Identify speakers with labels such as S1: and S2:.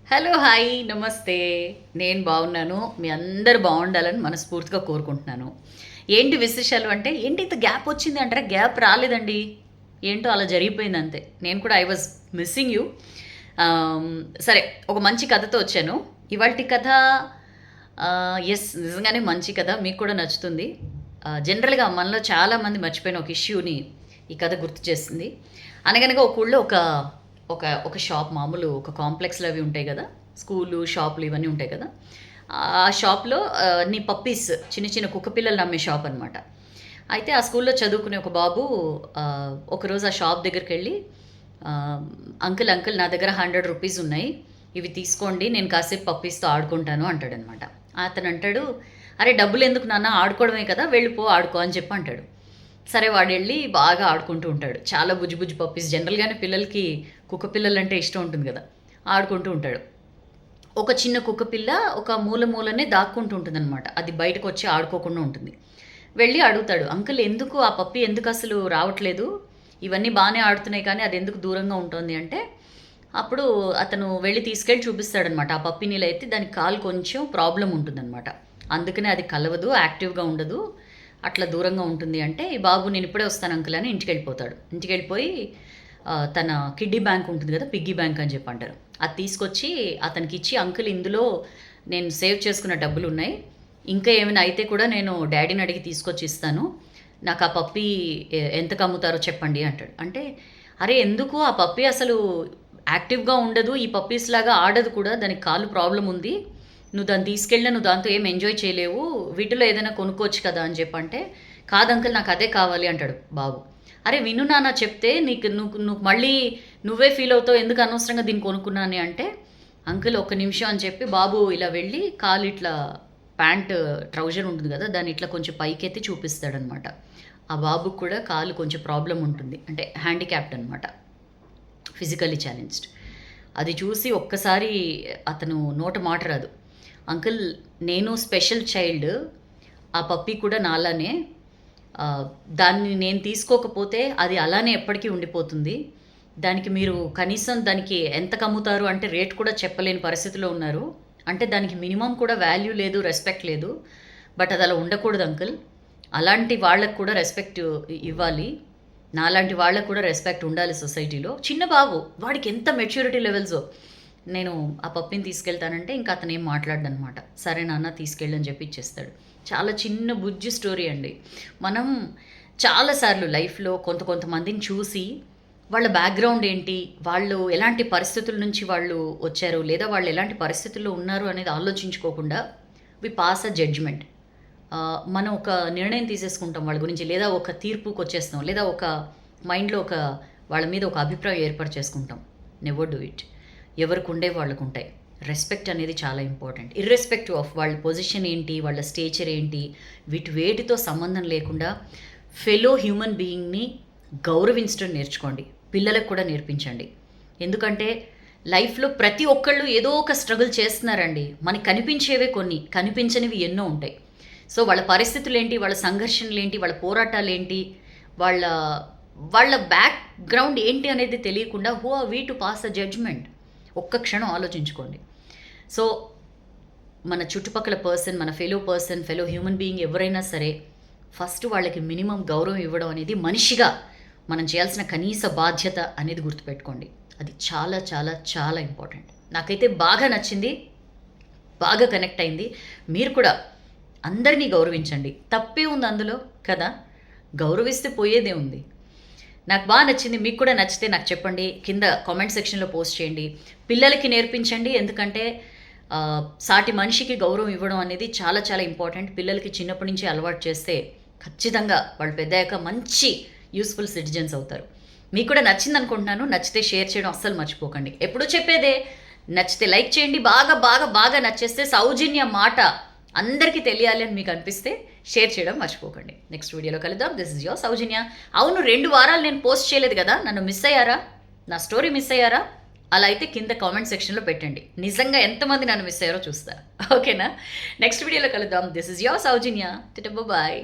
S1: Hello, hi, నమస్తే. నేను బాగున్నాను. మీ అందరు బాగుండాలని మనస్ఫూర్తిగా కోరుకుంటున్నాను. ఏంటి విశేషాలు అంటే, ఏంటి ఇంత గ్యాప్ వచ్చింది అంటారా? గ్యాప్ రాలేదండి. ఏంటో అలా జరిగిపోయింది అంతే. నేను కూడా ఐ వాజ్ మిస్సింగ్ యూ. సరే, ఒక మంచి కథతో వచ్చాను. ఇవాల్టి కథ యెస్, నిజంగానే మంచి కథ. మీకు కూడా నచ్చుతుంది. జనరల్‌గా మనలో చాలామంది మర్చిపోయిన ఒక ఇష్యూని ఈ కథ గుర్తు చేస్తుంది. అనగనగా ఒక ఊళ్ళో ఒక ఒక ఒక షాప్, మామూలు ఒక కాంప్లెక్స్‌లో అవి ఉంటాయి గదా! స్కూలు, షాపులు ఇవన్నీ ఉంటాయి కదా! ఆ షాప్‌లో అన్ని పప్పీస్, చిన్న చిన్న కుక్క పిల్లల్ని అమ్మే షాప్ అనమాట. అయితే ఆ స్కూల్‌లో చదువుకునే ఒక బాబు ఒకరోజు ఆ షాప్ దగ్గరికెళ్ళి ఆహ్, "అంకుల్, అంకుల్, నా దగ్గర రూ. 100 ఉన్నాయి. ఇవి తీసుకోండి. నేను కాసేపు పప్పీస్‌తో ఆడుకుంటాను" అంటాడనమాట. అతనంటాడు, "అరే! డబ్బులెందుకు నాన్న, ఆడుకోవడమే కదా! వెళ్ళిపో ఆడుకో" అని చెప్పి అంటాడు. సరే, వాడెళ్ళి బాగా ఆడుకుంటూ ఉంటాడు. చాలా బుజ్జి బుజ్జి పప్పీస్. జనరల్‌గానే పిల్లలకి కుక్క పిల్లలంటే ఇష్టం ఉంటుంది గదా! ఆడుకుంటూ ఉంటాడు. ఒక చిన్న కుక్క పిల్ల ఒక మూలనే దాక్కుంటూ ఉంటుందనమాట. అది బయటకొచ్చి ఆడుకోకుండా ఉంటుంది. వెళ్ళి అడుగుతాడు, "అంకుల్, ఎందుకు ఆ పప్పీ ఎందుకసలు రావట్లేదు? ఇవన్నీ బానే ఆడుతున్నాయి కానీ అదెందుకు దూరంగా ఉంటోంది" అంటే, అప్పుడు అతను వెళ్ళి తీసుకెళ్ళి చూపిస్తాడనమాట. ఆ పప్పీనిలా ఎత్తి దానికి కాలు కొంచెం ప్రాబ్లమ్ ఉంటుందనమాట. అందుకనే అది కలవదు, యాక్టివ్‌గా ఉండదు. అట్లా దూరంగా ఉంటుంది అంటే, ఈ బాబు "నేనిప్పుడే వస్తాను అంకుల్" అని ఇంటికెళ్ళిపోతాడు. ఇంటికెళ్ళిపోయి తన కిడ్డీ బ్యాంక్ ఉంటుంది కదా! పిగ్గీ బ్యాంక్ అని చెప్పి అంటారు. అది తీసుకొచ్చి అతనికిచ్చి, "అంకుల్, ఇందులో నేను సేవ్ చేసుకున్న డబ్బులున్నాయి. ఇంకా ఏమైనా అయితే కూడా నేను డ్యాడీని అడిగి తీసుకొచ్చి ఇస్తాను. నాకు ఆ పప్పీ ఎంతకు అమ్ముతారో చెప్పండి" అంటాడు. అంటే, "అరే! ఎందుకు, ఆ పప్పీ అసలు యాక్టివ్‌గా ఉండదు. ఈ పప్పీస్‌లాగా ఆడదు కూడా. దానికి కాలు ప్రాబ్లమ్ ఉంది. నువ్వు దాన్ని తీసుకెళ్ళినా నువ్వు దాంతో ఏం ఎంజాయ్ చేయలేవు. వీటిలో ఏదైనా కొనుక్కోవచ్చు కదా" అని చెప్పంటే, "కాదు అంకుల్, నాకు అదే కావాలి" అంటాడు బాబు. "అరే! విను నాన్న చెప్తే, నీకు నువ్వు నువ్వు మళ్ళీ నువ్వే ఫీల్ అవుతావు. ఎందుకు అనవసరంగా దీన్ని కొనుక్కున్నాను" అంటే, "అంకుల్, ఒక్క నిమిషం" అని చెప్పి బాబు ఇలా వెళ్ళి కాలు ఇట్లా, ప్యాంట్ ట్రౌజర్ ఉంటుంది కదా! దాన్ని ఇట్లా కొంచెం పైకెత్తి చూపిస్తాడనమాట. ఆ బాబుకి కూడా కాలు కొంచెం ప్రాబ్లమ్ ఉంటుంది. అంటే హ్యాండిక్యాప్డ్ అనమాట. Physically challenged. అది చూసి ఒక్కసారి అతను నోట మాట రాదు. "అంకుల్, నేను స్పెషల్ చైల్డ్. ఆ పప్పీ కూడా నాలానే. ఆహ్, దాన్ని నేను తీసుకోకపోతే అది అలానే ఎప్పటికీ ఉండిపోతుంది. దానికి మీరు కనీసం దానికి ఎంతకమ్ముతారు అంటే రేట్ కూడా చెప్పలేని పరిస్థితిలో ఉన్నారు. అంటే దానికి మినిమమ్ కూడా వాల్యూ లేదు, రెస్పెక్ట్ లేదు. బట్ అది అలా ఉండకూడదు అంకుల్. అలాంటి వాళ్ళకి కూడా రెస్పెక్ట్ ఇవ్వాలి. నాలాంటి వాళ్ళకి కూడా రెస్పెక్ట్ ఉండాలి సొసైటీలో." చిన్న బాబు, వాడికి ఎంత మెచ్యూరిటీ లెవెల్సో. నేను ఆ పప్పీని తీసుకెళ్తానంటే ఇంక అతనేం మాట్లాడడనమాట. "సరే నాన్న, తీసుకెళ్ళు" అని చెప్పి ఇచ్చేస్తాడు. చాలా చిన్న బుజ్జి స్టోరీ అండి. మనం చాలా సార్లు లైఫ్‌లో కొంతమందిని చూసి, వాళ్ళ బ్యాక్‌గ్రౌండ్ ఏంటి, వాళ్ళు ఎలాంటి పరిస్థితుల నుంచి వాళ్ళు వచ్చారు, లేదా వాళ్ళు ఎలాంటి పరిస్థితుల్లో ఉన్నారు అనేది ఆలోచించుకోకుండా వి పాస్ అ జడ్జ్‌మెంట్. మనం ఒక నిర్ణయం తీసేసుకుంటాం వాళ్ళ గురించి, లేదా ఒక తీర్పుకొచ్చేస్తాం, లేదా ఒక మైండ్‌లో వాళ్ళ మీద ఒక అభిప్రాయం ఏర్పాటు చేసుకుంటాం. Never do it. ఎవరికుండేవి వాళ్ళకుంటాయి. రెస్పెక్ట్ అనేది చాలా ఇంపార్టెంట్. ఇర్రెస్పెక్టివ్ ఆఫ్ వాళ్ళ పొజిషన్ ఏంటి, వాళ్ళ స్టేచర్ ఏంటి, వేటితో సంబంధం లేకుండా ఫెలో హ్యూమన్ బీయింగ్‌ని గౌరవించడం నేర్చుకోండి. పిల్లలకు కూడా నేర్పించండి. ఎందుకంటే లైఫ్‌లో ప్రతి ఒక్కళ్ళు ఏదో ఒక స్ట్రగుల్ చేస్తున్నారండి. మనకు కనిపించేవే కొన్ని, కనిపించనివి ఎన్నో ఉంటాయి. సో, వాళ్ళ పరిస్థితులేంటి, వాళ్ళ సంఘర్షణలేంటి, వాళ్ళ పోరాటాలేంటి, వాళ్ళ వాళ్ళ బ్యాక్‌గ్రౌండ్ ఏంటి అనేది తెలియకుండా who are we to pass a judgement? ఒక్క క్షణం ఆలోచించుకోండి. సో, మన చుట్టుపక్కల పర్సన్, మన ఫెలో హ్యూమన్ బీయింగ్ ఎవరైనా సరే, ఫస్ట్ వాళ్ళకి మినిమమ్ గౌరవం ఇవ్వడం అనేది మనిషిగా మనం చేయాల్సిన కనీస బాధ్యత అనేది గుర్తుపెట్టుకోండి. అది చాలా చాలా చాలా ఇంపార్టెంట్. నాకైతే బాగా నచ్చింది. బాగా కనెక్ట్ అయింది. మీరు కూడా అందరినీ గౌరవించండి. తప్పే ఉంది అందులో కదా! గౌరవిస్తే పోయేదే ఉంది. నాకు నచ్చింది. మీకు కూడా నచ్చితే నాకు చెప్పండి. కింద కామెంట్ సెక్షన్‌లో పోస్ట్ చేయండి. పిల్లలకి నేర్పించండి. ఎందుకంటే సాటి మనిషికి గౌరవం ఇవ్వడం అనేది చాలా చాలా ఇంపార్టెంట్. పిల్లలకి చిన్నప్పటి నుంచే అలవాటు చేస్తే ఖచ్చితంగా వాళ్ళు పెద్దయ్యాక మంచి యూజ్‌ఫుల్ సిటిజన్స్ అవుతారు. మీకు కూడా నచ్చిందనుకుంటున్నాను. నచ్చితే షేర్ చేయడం అస్సలు మర్చిపోకండి. ఎప్పుడూ చెప్పేదే, నచ్చితే లైక్ చేయండి. బాగా బాగా బాగా నచ్చేస్తే సౌజన్య మాట అందరికీ తెలియాలి అని మీకు అనిపిస్తే షేర్ చేయడం మర్చిపోకండి. నెక్స్ట్ వీడియోలో కలుద్దాం. దిస్ ఇస్ యువర్ సౌజన్య. అవును, 2 వారాలు నేను పోస్ట్ చేయలేదు కదా! నన్ను మిస్ అయ్యారా? నా స్టోరీ మిస్ అయ్యారా? అలా అయితే కింద కామెంట్ సెక్షన్‌లో పెట్టండి. నిజంగా ఎంతమంది నన్ను మిస్ అయ్యారో చూస్తా. ఓకేనా? నెక్స్ట్ వీడియోలో కలుద్దాం. This is your Soujanya. Tata, bye.